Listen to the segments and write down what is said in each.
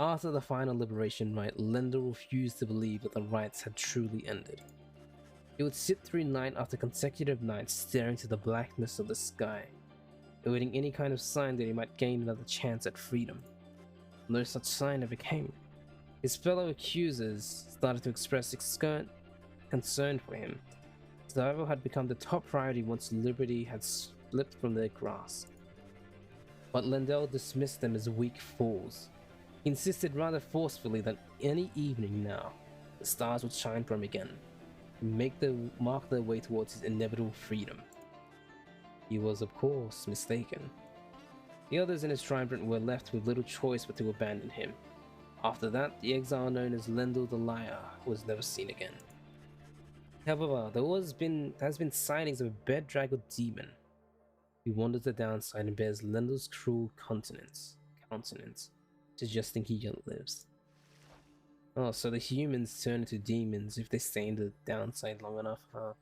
After the final liberation rite, Lendl refused to believe that the rites had truly ended. He would sit through night after consecutive nights staring to the blackness of the sky, awaiting any kind of sign that he might gain another chance at freedom. No such sign ever came. His fellow accusers started to express concern for him. Survival had become the top priority once liberty had slipped from their grasp. But Lendl dismissed them as weak fools. He insisted rather forcefully that any evening now, the stars would shine for him again, and mark their way towards his inevitable freedom. He was, of course, mistaken. The others in his triumvirate were left with little choice but to abandon him. After that, the exile known as Lendl the Liar was never seen again. However, there has been sightings of a bedraggled demon who wanders the downside and bears Lendl's cruel countenance, suggesting he yet lives. Oh, so the humans turn into demons if they stay in the downside long enough, huh?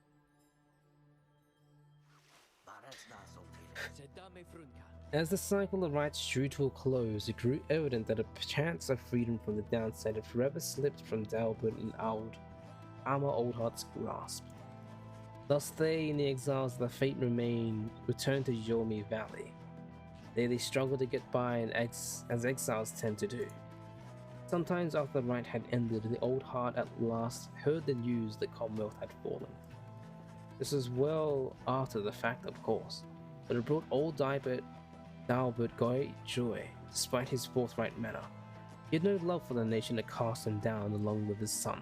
As the cycle of rites drew to a close, it grew evident that a chance of freedom from the downside had forever slipped from Dalbert and Armor Oldheart's grasp. Thus they and the exiles of the fate remained returned to Yomi Valley. There they struggled to get by as exiles tend to do. Sometimes after the rite had ended, the Old Heart at last heard the news the Commonwealth had fallen. This was well after the fact, of course, but it brought old Dalbert great joy, despite his forthright manner. He had no love for the nation that cast him down along with his son.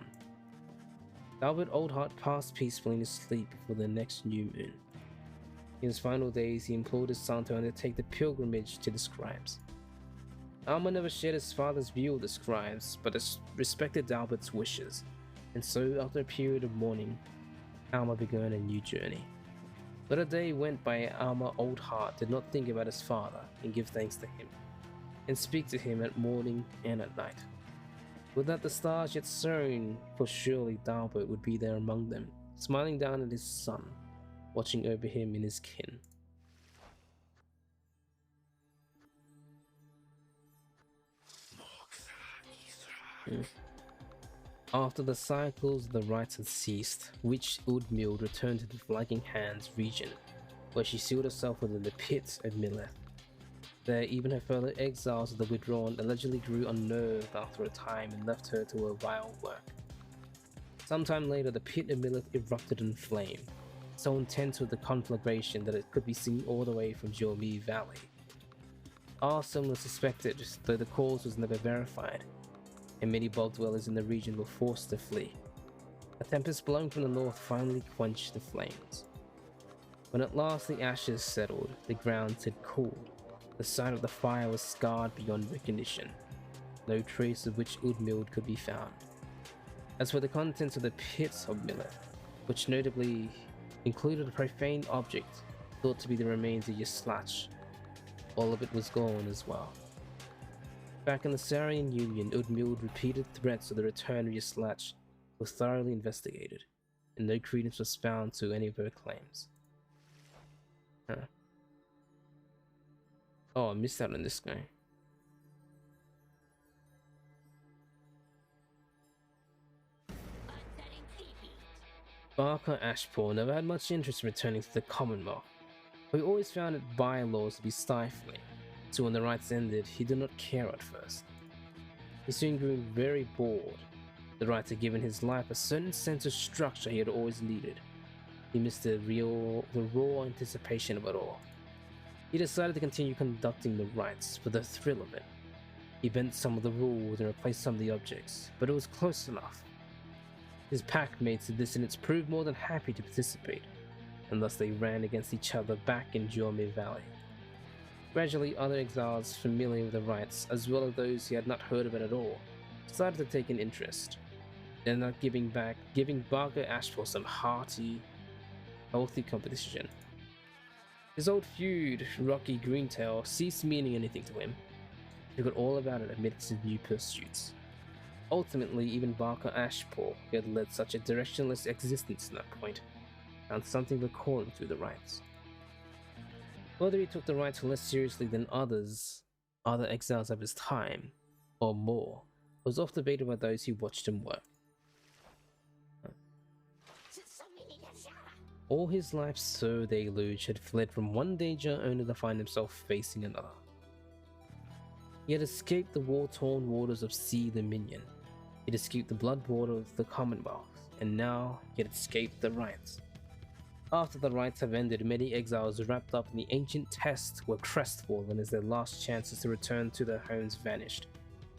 Dalbert Oldheart passed peacefully in his sleep before the next new moon. In his final days, he implored his son to undertake the pilgrimage to the scribes. Alma never shared his father's view of the scribes, but respected Dalbert's wishes, and so after a period of mourning, Alma began a new journey. But a day went by. Alma Oldheart did not think about his father and give thanks to him, and speak to him at morning and at night. Without the stars yet shone, for surely Dalbert would be there among them, smiling down at his son, watching over him and his kin. After the cycles of the rites had ceased, Witch Udmild returned to the Flagging Hands region, where she sealed herself within the pit of Milleth. There, even her fellow exiles of the Withdrawn allegedly grew unnerved after a time and left her to her vile work. Sometime later, the pit of Milleth erupted in flame, so intense with the conflagration that it could be seen all the way from Yomi Valley. Arson was suspected, though the cause was never verified, and many bog dwellers in the region were forced to flee. A tempest blowing from the north finally quenched the flames. When at last the ashes settled, the ground had cooled. The site of the fire was scarred beyond recognition. No trace of Witch Udmild could be found. As for the contents of the pits of Milleth, which notably included a profane object thought to be the remains of Yaslach, all of it was gone as well. Back in the Sarian Union, Udmild repeated threats of the return of Yaslach were thoroughly investigated, and no credence was found to any of her claims. Oh, I missed out on this guy. Barker Ashpool never had much interest in returning to the Commonwealth, but he always found its bylaws to be stifling, so when the rites ended, he did not care at first. He soon grew very bored. The rites had given his life a certain sense of structure he had always needed. He missed the raw anticipation of it all. He decided to continue conducting the rites for the thrill of it. He bent some of the rules and replaced some of the objects, but it was close enough. His packmates and dissidents proved more than happy to participate, and thus they ran against each other back in Yomi Valley. Gradually, other exiles familiar with the rites, as well as those who had not heard of it at all, started to take an interest. They ended up giving Barker Ashpool some healthy competition. His old feud, Rocky Greentail, ceased meaning anything to him. He forgot all about it amidst his new pursuits. Ultimately, even Barker Ashpool, who had led such a directionless existence at that point, found something to call him through the rites. Whether he took the rites less seriously than other exiles of his time, or more, was oft debated by those who watched him work. All his life, Sir Deluge had fled from one danger only to find himself facing another. He had escaped the war-torn waters of Sea Dominion. He had escaped the blood border of the Commonwealth, and now he had escaped the rites. After the rites have ended, many exiles wrapped up in the ancient test were crestfallen as their last chances to return to their homes vanished,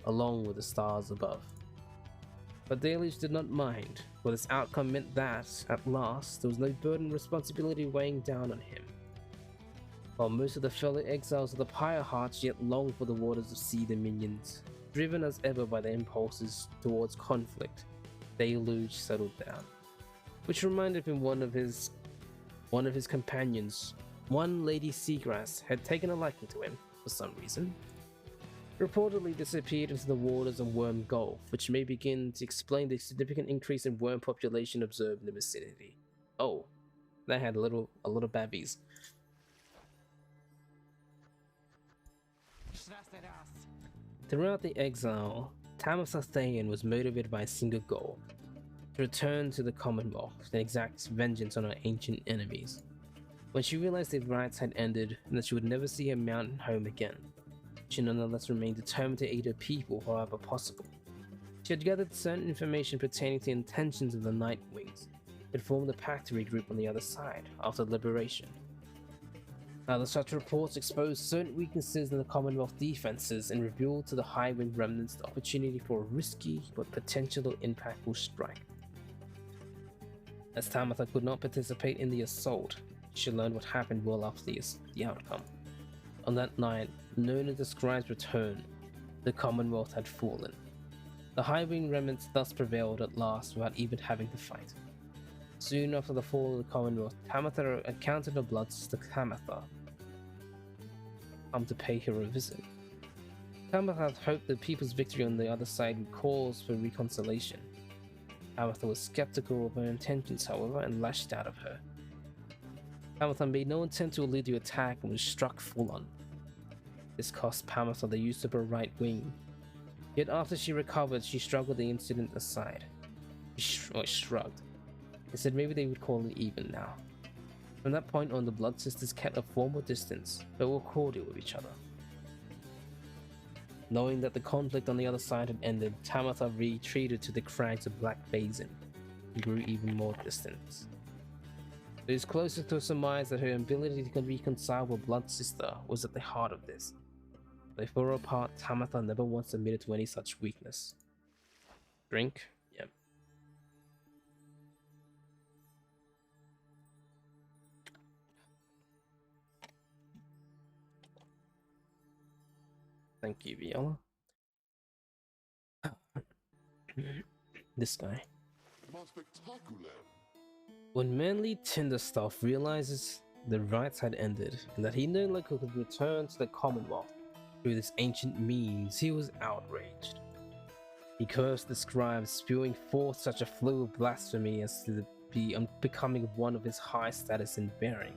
along with the stars above. But Deluge did not mind, for this outcome meant that, at last, there was no burden and responsibility weighing down on him. While most of the fellow exiles of the Pyre hearts yet longed for the waters of Sea Dominions, driven as ever by their impulses towards conflict, Deluge settled down, which reminded him one of his companions, one Lady Seagrass, had taken a liking to him for some reason. Reportedly disappeared into the waters of Worm Gulf, which may begin to explain the significant increase in worm population observed in the vicinity. Oh, they had a little babbies. Throughout the exile, Tamatha Thayan was motivated by a single goal: to return to the Commonwealth and exact vengeance on her ancient enemies. When she realized the rites had ended and that she would never see her mountain home again, she nonetheless remained determined to aid her people however possible. She had gathered certain information pertaining to the intentions of the Nightwings, had formed a pact to regroup on the other side after liberation. Now, such reports exposed certain weaknesses in the Commonwealth defenses and revealed to the Highwind remnants the opportunity for a risky but potentially impactful strike. As Tamatha could not participate in the assault, she learned what happened well after the outcome. On that night, known as the Scribe's return, the Commonwealth had fallen. The Highwing remnants thus prevailed at last without even having to fight. Soon after the fall of the Commonwealth, Tamatha encountered her blood sister Tamatha, come to pay her a visit. Tamatha had hoped the people's victory on the other side would cause for reconciliation. Tamatha was skeptical of her intentions, however, and lashed out at her. Tamatha made no attempt to elude the attack and was struck full on. This cost Tamatha the use of her right wing. Yet after she recovered, she shrugged the incident aside. She shrugged. They said maybe they would call it even now. From that point on, the Blood Sisters kept a formal distance, but were cordial with each other. Knowing that the conflict on the other side had ended, Tamatha retreated to the crags of Black Basin and grew even more distant. It is closer to surmise that her ability to reconcile with Blood Sister was at the heart of this. They fell apart. Tamatha never once admitted to any such weakness. Drink? Yep. Thank you, Viola. This guy. When manly Tinderstaff realizes the rites had ended and that he no longer could return to the Commonwealth through this ancient means, he was outraged. He cursed the scribe, spewing forth such a flow of blasphemy as to be unbecoming of one of his high status and bearing.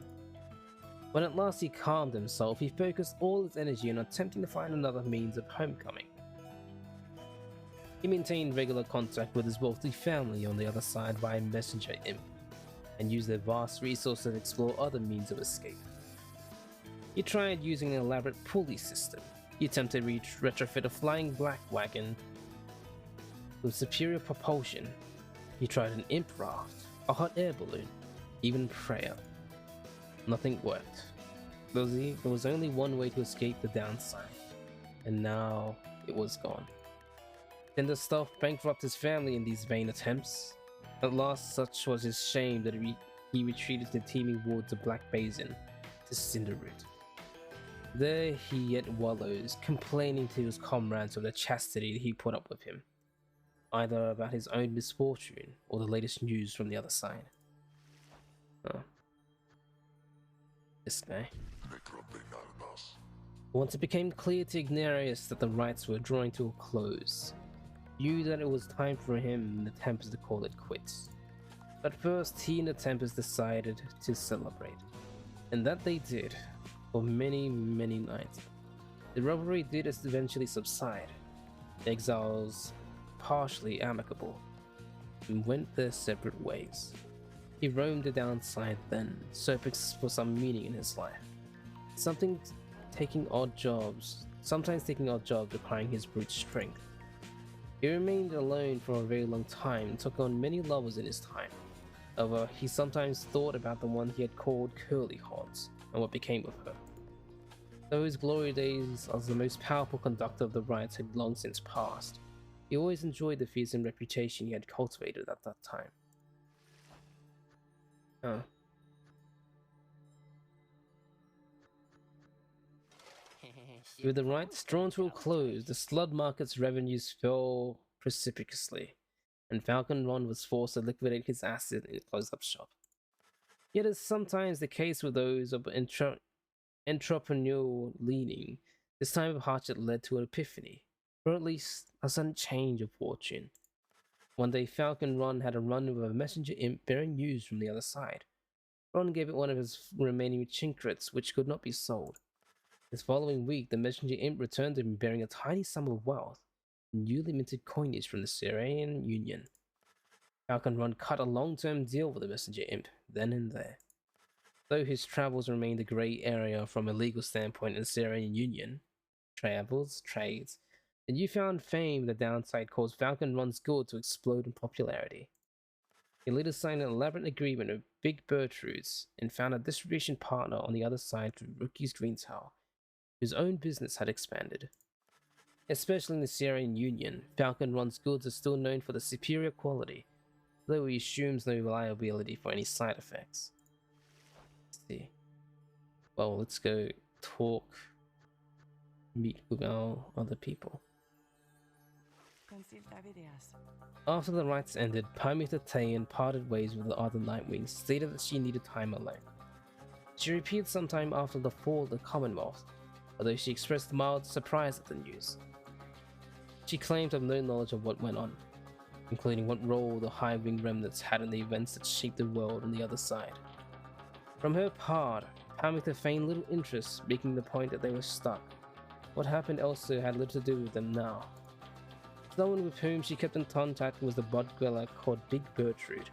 When at last he calmed himself, he focused all his energy on attempting to find another means of homecoming. He maintained regular contact with his wealthy family on the other side via messenger imp, and used their vast resources to explore other means of escape. He tried using an elaborate pulley system. He attempted to retrofit a flying black wagon with superior propulsion. He tried an imp raft, a hot air balloon, even prayer. Nothing worked. There was only one way to escape the downside, and now it was gone. Tinderstaff bankrupted his family in these vain attempts. At last, such was his shame that he retreated to the teeming woods of Black Basin to Cinderroot. There he yet wallows, complaining to his comrades of the chastity he put up with him, either about his own misfortune or the latest news from the other side. Oh. This guy. Once it became clear to Ignarius that the rites were drawing to a close, he knew that it was time for him and the Tempest to call it quits. But first, he and the Tempest decided to celebrate, and that they did, for many, many nights. The revelry did eventually subside. The exiles, partially amicable, and went their separate ways. He roamed the downside then, searching for some meaning in his life. Sometimes taking odd jobs requiring his brute strength. He remained alone for a very long time and took on many lovers in his time. However, he sometimes thought about the one he had called Curly Hearts and what became of her. Though his glory days as the most powerful conductor of the riots had long since passed, he always enjoyed the fearsome reputation he had cultivated at that time. With the riots drawn to a close, the slud market's revenues fell precipitously, and Falcon Ron was forced to liquidate his assets in a closed-up shop. Yet, as sometimes the case with those of entrepreneurial leaning, this time of hardship led to an epiphany, or at least a sudden change of fortune. One day, Falcon Ron had a run with a messenger imp bearing news from the other side. Ron gave it one of his remaining chinkrets, which could not be sold. This following week, the messenger imp returned to him bearing a tiny sum of wealth, newly minted coinage from the Syrian Union. Falcon Ron cut a long-term deal with the messenger imp, then and there. Though his travels remained a grey area from a legal standpoint in the Syrian Union, trades, the newfound fame of the downside caused Falcon Ron's guild to explode in popularity. He later signed an elaborate agreement with Big Bertrude's and found a distribution partner on the other side through Rookie's Greentower, whose own business had expanded. Especially in the Syrian Union, Falcon Ron's goods are still known for the superior quality, though he assumes no reliability for any side effects. Let's see. Well, let's go meet with our other people. After the rites ended, Pyre parted ways with the other Nightwings, stated that she needed time alone. She reappeared sometime after the fall of the Commonwealth, although she expressed mild surprise at the news. She claimed to have no knowledge of what went on, including what role the High Wing remnants had in the events that shaped the world on the other side. From her part, Pyre feigned little interest, making the point that they were stuck. What happened elsewhere had little to do with them now. Someone with whom she kept in contact was the bud dweller called Big Bertrude.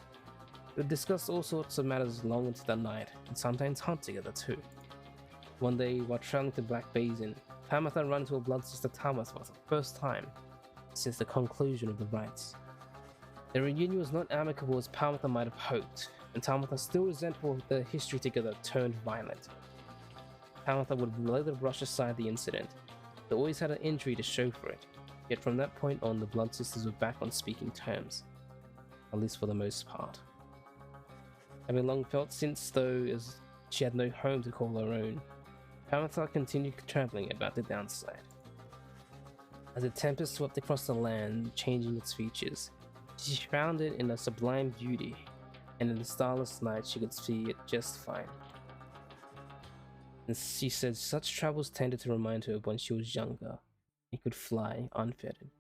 They would discuss all sorts of matters long into the night, and sometimes hunt together too. One day, while traveling to Black Basin, Pyre ran into her blood sister Tamith for the first time since the conclusion of the rites. Their reunion was not amicable as Pyre might have hoped, and Tamith, still resentful of their history together, turned violent. Pyre would later brush aside the incident, but always had an injury to show for it. Yet from that point on, the blood sisters were back on speaking terms, at least for the most part. Having long felt since, though, as she had no home to call her own, Pyre continued traveling about the downside. As a tempest swept across the land, changing its features, she found it in a sublime beauty, and in the starless night she could see it just fine. And she said such travels tended to remind her of when she was younger and could fly unfettered.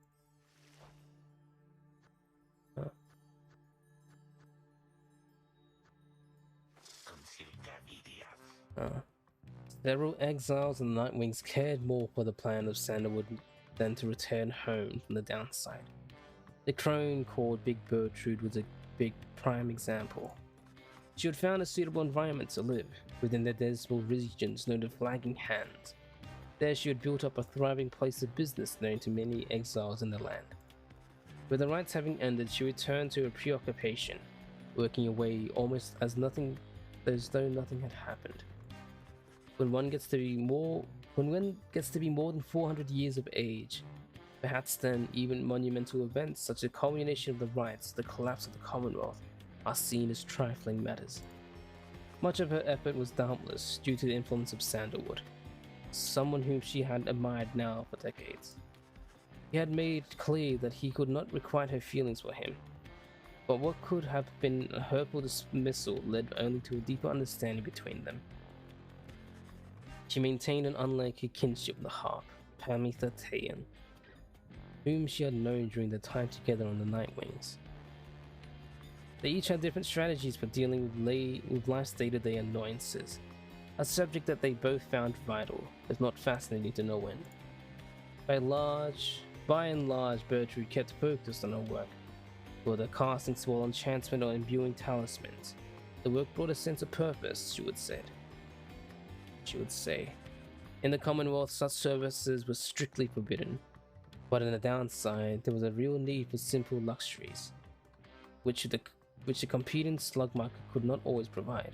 Several exiles and Nightwings cared more for the plan of Sandalwood than to return home from the downside. The crone called Big Bertrude was a big prime example. She had found a suitable environment to live within the dismal regions known as Flagging Hands. There she had built up a thriving place of business known to many exiles in the land. With the rites having ended, she returned to her preoccupation, working away almost as though nothing had happened. When one gets to be more than 400 years of age, perhaps then even monumental events such as the culmination of the rites, the collapse of the Commonwealth, are seen as trifling matters. Much of her effort was doubtless due to the influence of Sandalwood, someone whom she had admired now for decades. He had made clear that he could not requite her feelings for him, but what could have been a hurtful dismissal led only to a deeper understanding between them. She maintained an unlikely kinship with the harp, Pyre, whom she had known during their time together on the Nightwings. They each had different strategies for dealing with life's day-to-day annoyances, a subject that they both found vital, if not fascinating to no end. By large, By and large, Bertrude kept focused on her work, whether casting spell enchantment or imbuing talismans. The work brought a sense of purpose, she would say. In the Commonwealth, such services were strictly forbidden, but on the downside, there was a real need for simple luxuries, which the competing slug market could not always provide.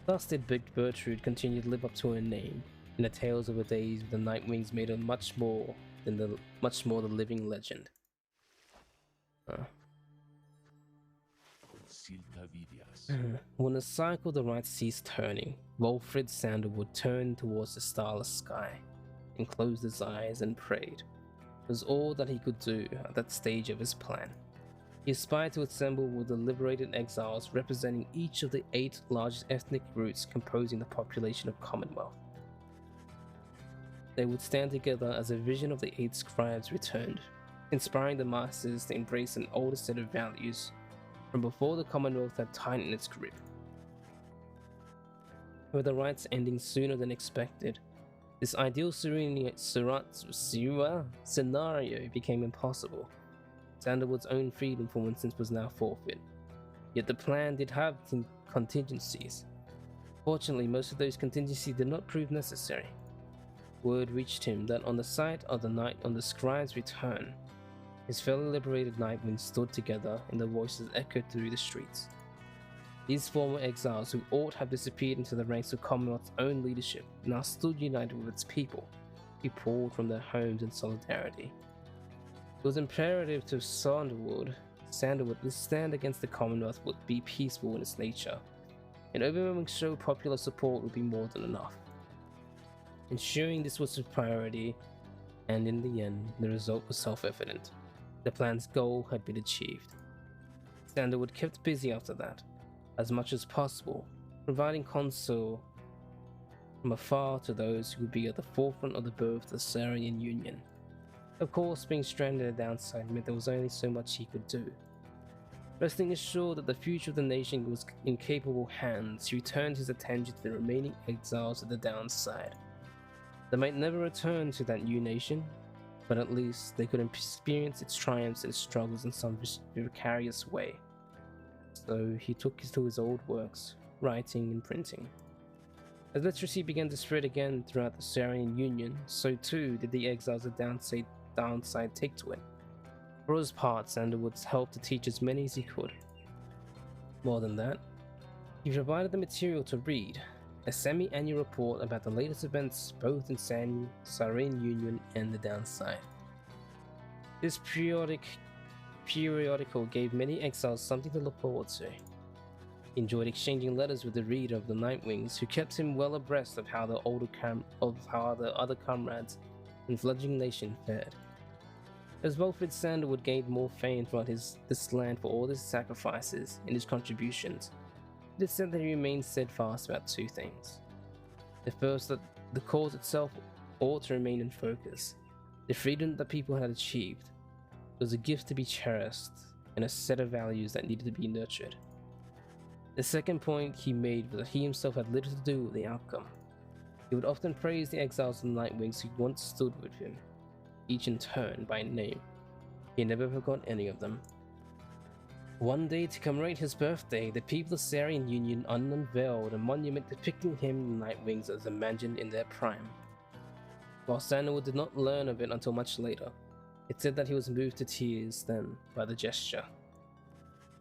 Thus did Big Bertrude continue to live up to her name, and the tales of her days with the Nightwings made her much more the living legend. When the cycle of the right ceased turning, Wolfrid Sandalwood turned towards the starless sky and closed his eyes and prayed. It was all that he could do at that stage of his plan. He aspired to assemble with the liberated exiles representing each of the 8 largest ethnic groups composing the population of Commonwealth. They would stand together as a vision of the 8 scribes returned, inspiring the masses to embrace an older set of values from before the Commonwealth had tightened its grip. With the rites ending sooner than expected, this ideal scenario became impossible. Sandalwood's own freedom, for instance, was now forfeit. Yet the plan did have contingencies. Fortunately, most of those contingencies did not prove necessary. Word reached him that on the site of the night on the scribe's return, his fellow liberated Nightwings stood together and their voices echoed through the streets. These former exiles who ought have disappeared into the ranks of Commonwealth's own leadership now stood united with its people, who poured from their homes in solidarity. It was imperative to Sandalwood to stand against the Commonwealth would be peaceful in its nature, and overwhelming show popular support would be more than enough. Ensuring this was a priority, and in the end, the result was self-evident. The plan's goal had been achieved. Sandalwood kept busy after that, as much as possible, providing counsel from afar to those who would be at the forefront of the birth of the Sarian Union. Of course, being stranded at the downside meant there was only so much he could do. Resting assured that the future of the nation was in capable hands, he returned his attention to the remaining exiles at the downside. They might never return to that new nation, but at least they could experience its triumphs and struggles in some vicarious way. So he took to his old works, writing and printing. As literacy began to spread again throughout the Sarian Union, so too did the exiles at downside take to it. For his part, Sandalwood helped to teach as many as he could. More than that, he provided the material to read, a semi-annual report about the latest events both in Sarian Union and the downside. This periodical gave many exiles something to look forward to. He enjoyed exchanging letters with the reader of the Nightwings, who kept him well abreast of how the other comrades in fledgling nation fared. As Wolfrid Sandalwood gained more fame throughout this land for all his sacrifices and his contributions, it is said that he remained steadfast about 2 things. The first, that the cause itself ought to remain in focus. The freedom that people had achieved was a gift to be cherished and a set of values that needed to be nurtured. The second point he made was that he himself had little to do with the outcome. He would often praise the exiles of the Nightwings who once stood with him, each in turn by name. He never forgot any of them. One day, to commemorate his birthday, the people of Sarian Union unveiled a monument depicting him and the Nightwings as imagined in their prime. While Sandalwood did not learn of it until much later, it said that he was moved to tears then by the gesture.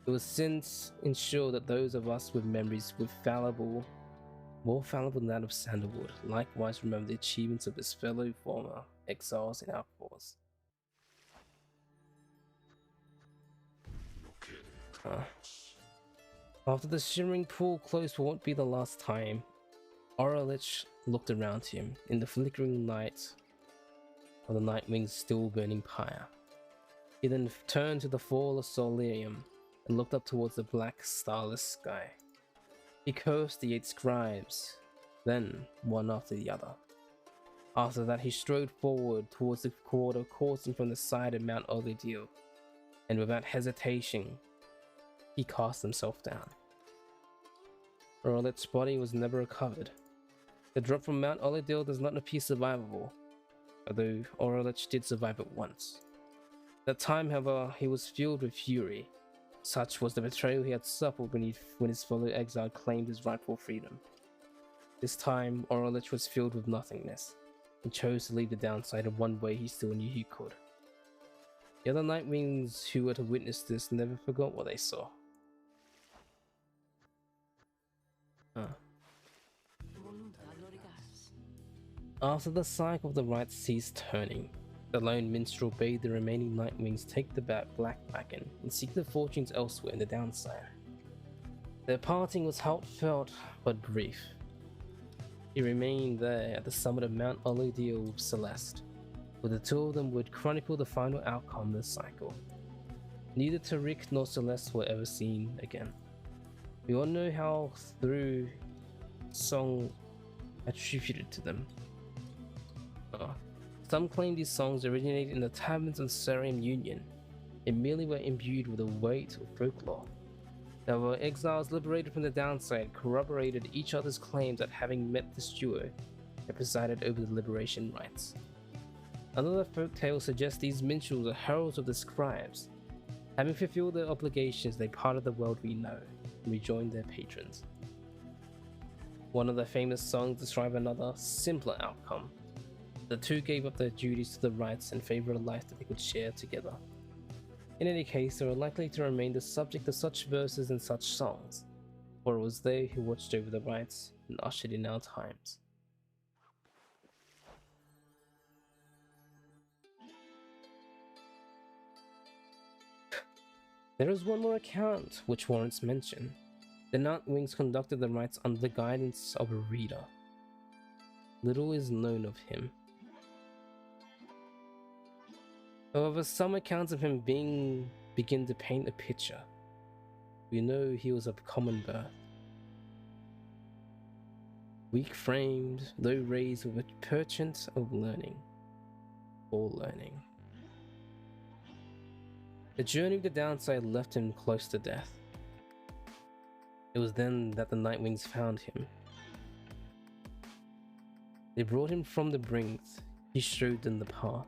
It was since ensured that those of us with memories more fallible than that of Sandalwood, likewise remember the achievements of his fellow former exiles in our cause. After the shimmering pool closed for what would be the last time, Orlich looked around him in the flickering light of the Nightwing's still burning pyre. He then turned to the fall of Solarium and looked up towards the black, starless sky. He cursed the 8 scribes, then one after the other. After that, he strode forward towards the quarter coursing from the side of Mount Olidil, and without hesitation, he cast himself down. Orlich's body was never recovered. The drop from Mount Olidil does not appear survivable. although Orlich did survive it once. That time, however, he was filled with fury. Such was the betrayal he had suffered when his fellow exile claimed his rightful freedom. This time, Orlich was filled with nothingness, and chose to leave the downside in one way he still knew he could. The other Nightwings who were to witness this never forgot what they saw. After the cycle of the rites ceased turning, the lone minstrel bade the remaining Nightwings take the Black Wagon and seek their fortunes elsewhere in the downside. Their parting was heartfelt but brief. He remained there at the summit of Mount Olodiel with Celeste, where the two of them would chronicle the final outcome of the cycle. Neither Tariq nor Celeste were ever seen again. We all know how through song attributed to them. Some claim these songs originated in the taverns of the Sarian Union and merely were imbued with the weight of folklore. However, exiles liberated from the downside corroborated each other's claims that having met this duo, they presided over the liberation rites. Another folktale suggests these minstrels are heralds of the scribes. Having fulfilled their obligations, they parted the world we know and rejoined their patrons. One of their famous songs describes another, simpler outcome. The two gave up their duties to the rites in favor of a life that they could share together. In any case, they were likely to remain the subject of such verses and such songs, for it was they who watched over the rites and ushered in our times. There is one more account which warrants mention. The Nightwings conducted the rites under the guidance of a reader. Little is known of him. However, some accounts of him begin to paint a picture. We know he was of common birth. Weak-framed, though raised with a penchant of learning. All learning. The journey of the downside left him close to death. It was then that the Nightwings found him. They brought him from the brink. He strode in the path.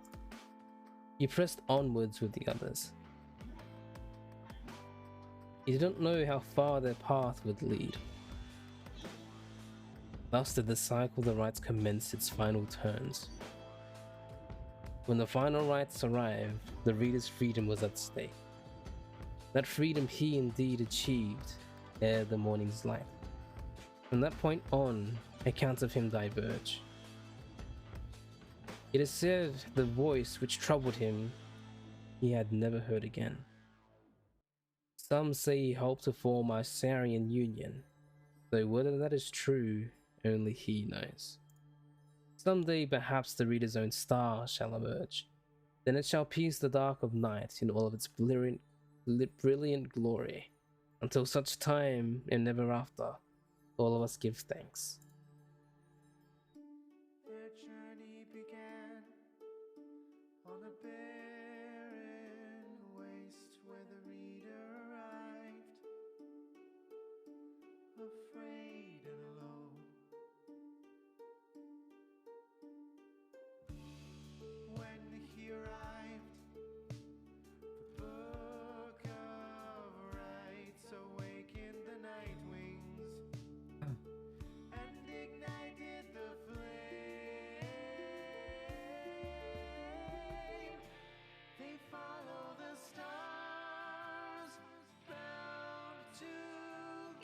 He pressed onwards with the others. He didn't know how far their path would lead. Thus did the cycle of the rites commence its final turns. When the final rites arrived, the reader's freedom was at stake. That freedom he indeed achieved ere the morning's light. From that point on, accounts of him diverge. It is said the voice which troubled him he had never heard again. Some say he helped to form our Sarian Union, though whether that is true, only he knows. Someday perhaps the reader's own star shall emerge. Then it shall pierce the dark of night in all of its brilliant glory. Until such time and never after, all of us give thanks. Their journey began on a barren waste where the reader arrived, afraid and alone. When he arrived, the book of rites awakened the Nightwings and ignited the flame. They follow the stars, bound together,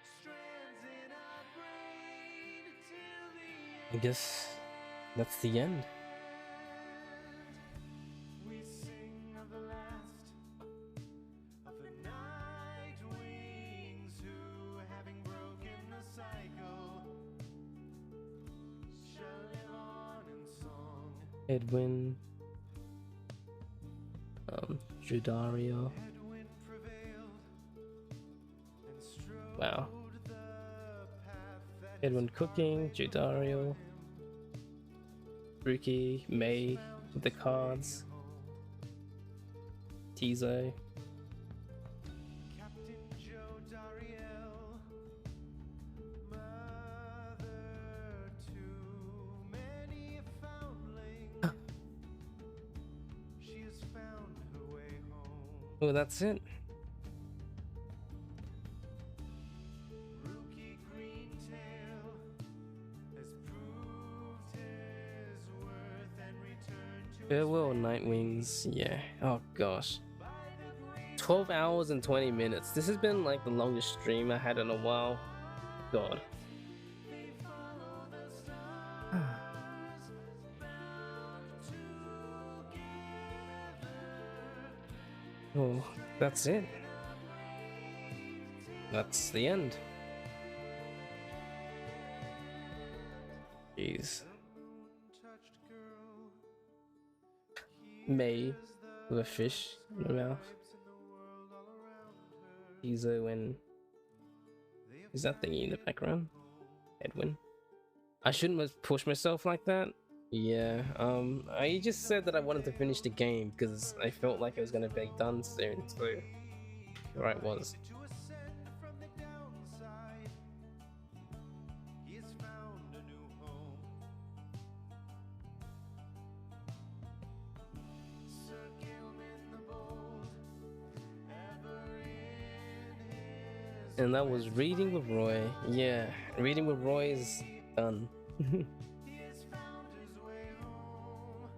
strands in our brain till the I guess that's the end. we sing of the last of the Nightwings who, having broken the cycle, shall live on in song. Edwin, Judario. Edwin prevailed and strode Wow. the path that Edwin Cooking, Judario, Rookie, May with the cards, Tizo. Captain Joe Dariel, mother to Well, that's it. Rookie Greentail has proved his worth and returned to his Farewell, Nightwings. Yeah. Oh gosh. 12 hours and 20 minutes. This has been like the longest stream I had in a while. God. they follow the stars bound together. Oh, that's it. That's the end. Jeez. Touched girl May with a fish in her mouth. in the world all around her. Tizo and is that thingy in the background? Edwin. I shouldn't have pushed myself like that. Yeah, I just said that I wanted to finish the game because I felt like it was gonna be done soon, so here I was. To ascend from the downside, he has found a new home. Sir Gilman the Bold, ever in his And that was Reading with Roy. Yeah, Reading with Roy is done. he has found his way home.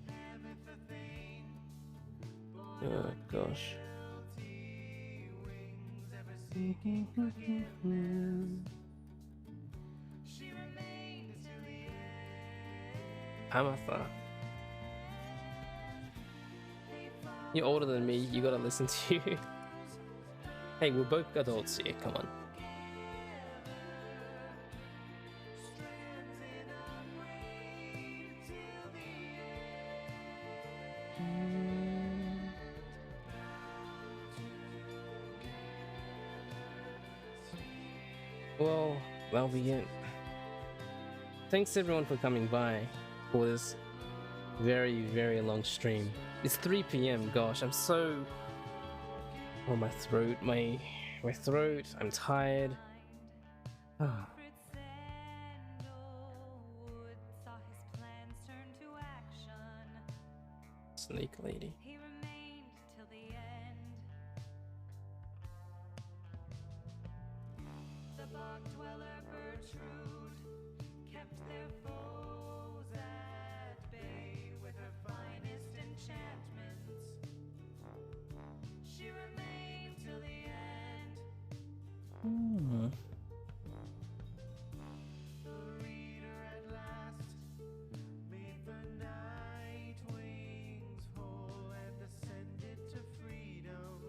Haveth the Thane, Oh gosh. guilty wings, ever seeking forgiveness. She remained to the end. Amatha. You're older than me, you gotta listen to you. Hey, we're both adults here, come on. Well, that'll be it. Thanks everyone for coming by for this very, very long stream. It's 3 p.m. Gosh, I'm so... Oh, my throat, my throat, I'm tired. Ah. Snake lady. He remained till the end. The bog dweller Bertrude kept their foes at bay with her finest enchantments. She remained till the end. Hmm. The reader at last made the night wings whole and ascended to freedom.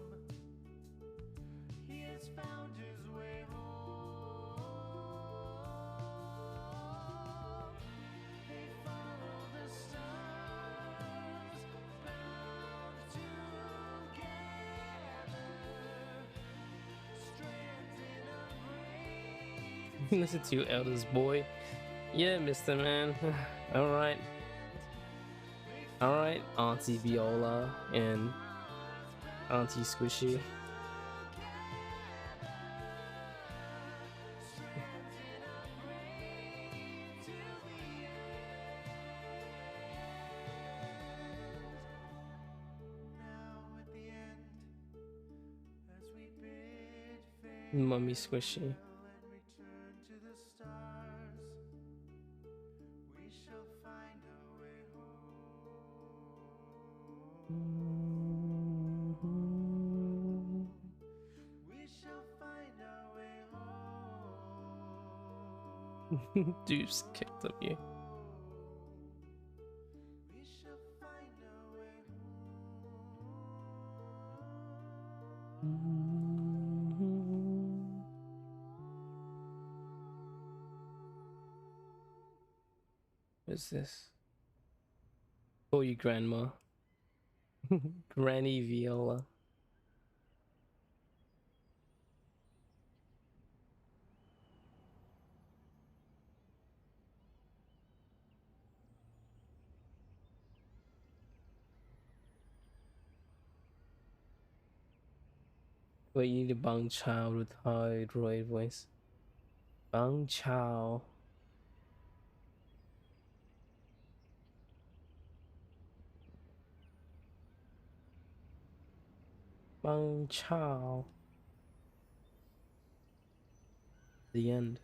He has found his way home. They follow the stars bound together. Strands in a great Listen to your elders, boy. Yeah, Mr. Man. Alright. Alright, Auntie Viola and Auntie Squishy. now at the end, as we bid Mummy Squishy. farewell and return to the stars, we shall find our way home. We shall find our way home. Deuce kicked up you. We shall find our way What's this? Oh, you grandma. Granny Viola. Wait, you need a Bang Chao with high droid voice. Bang Chao. Bang Chao. The end.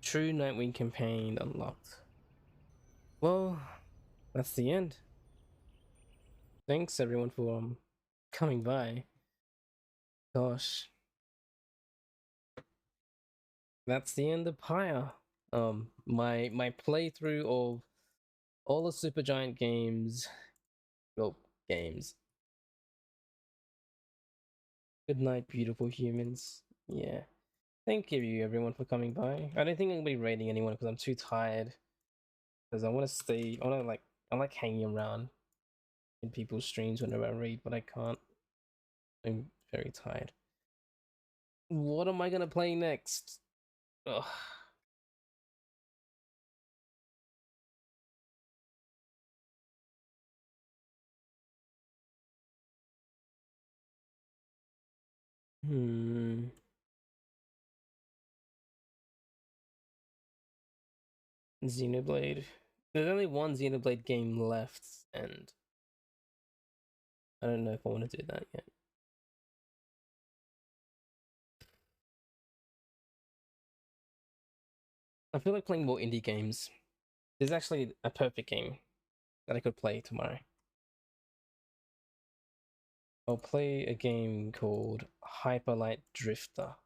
True Nightwing campaign unlocked. Well, that's the end. Thanks everyone for coming by. Gosh, that's the end of Pyre. My playthrough of all the Supergiant games. Well, games. Good night, beautiful humans. Yeah. Thank you everyone for coming by. I don't think I'm gonna be raiding anyone because I'm too tired. Because I want to stay. I like hanging around in people's streams whenever I read, but I can't. I'm very tired. What am I gonna play next? Ugh. Hmm. Xenoblade. There's only one Xenoblade game left, and I don't know if I want to do that yet. I feel like playing more indie games. There's actually a perfect game that I could play tomorrow. I'll play a game called Hyperlight Drifter.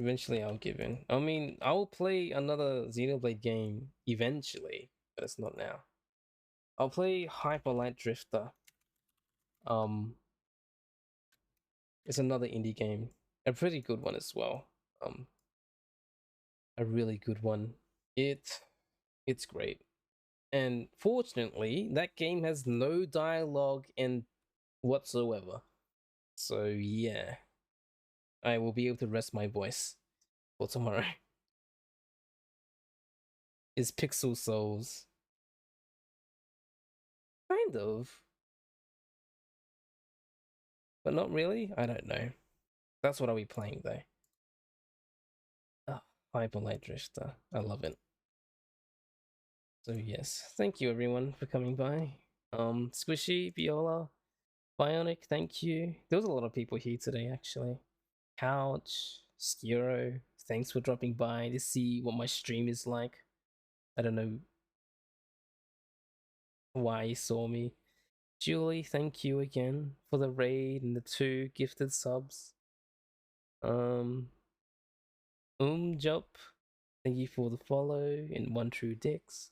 Eventually, I'll give in. I mean, I'll play another Xenoblade game eventually, but it's not now. I'll play Hyperlight Drifter. It's another indie game, a pretty good one as well. A really good one. It's great. And fortunately, that game has no dialogue and whatsoever. So yeah, I will be able to rest my voice for tomorrow. Is Pixel Souls. Kind of. But not really? I don't know. That's what I'll be playing though. Oh, Hyperlight Drifter. I love it. So yes, thank you everyone for coming by. Squishy, Viola, Bionic, thank you. There was a lot of people here today actually. Couch, Skiro, thanks for dropping by to see what my stream is like. I don't know why you saw me. Julie, thank you again for the raid and the 2 gifted subs. Jump, thank you for the follow and 1 True Dicks.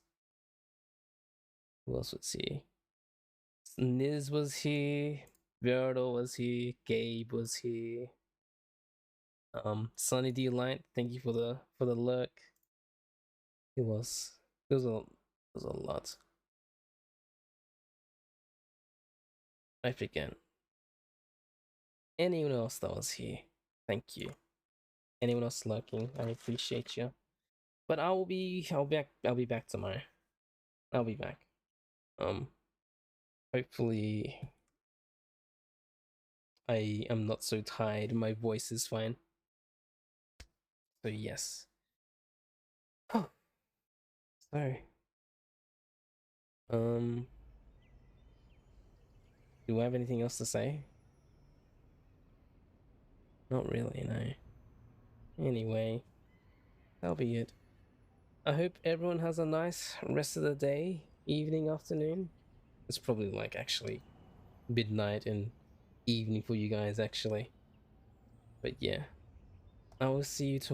Who else was here? Niz was here. Verdo was here. Gabe was here. Sunny Delight, thank you for the lurk. It was a lot. I forget. Anyone else that was here, thank you. Anyone else lurking, I appreciate you. But I'll be back tomorrow. I'll be back. Hopefully I am not so tired. My voice is fine. So yes. Oh, sorry. Do I have anything else to say? Not really, no. Anyway, that'll be it. I hope everyone has a nice rest of the day, evening, afternoon. It's probably like actually midnight and evening for you guys actually. But yeah, I will see you tomorrow.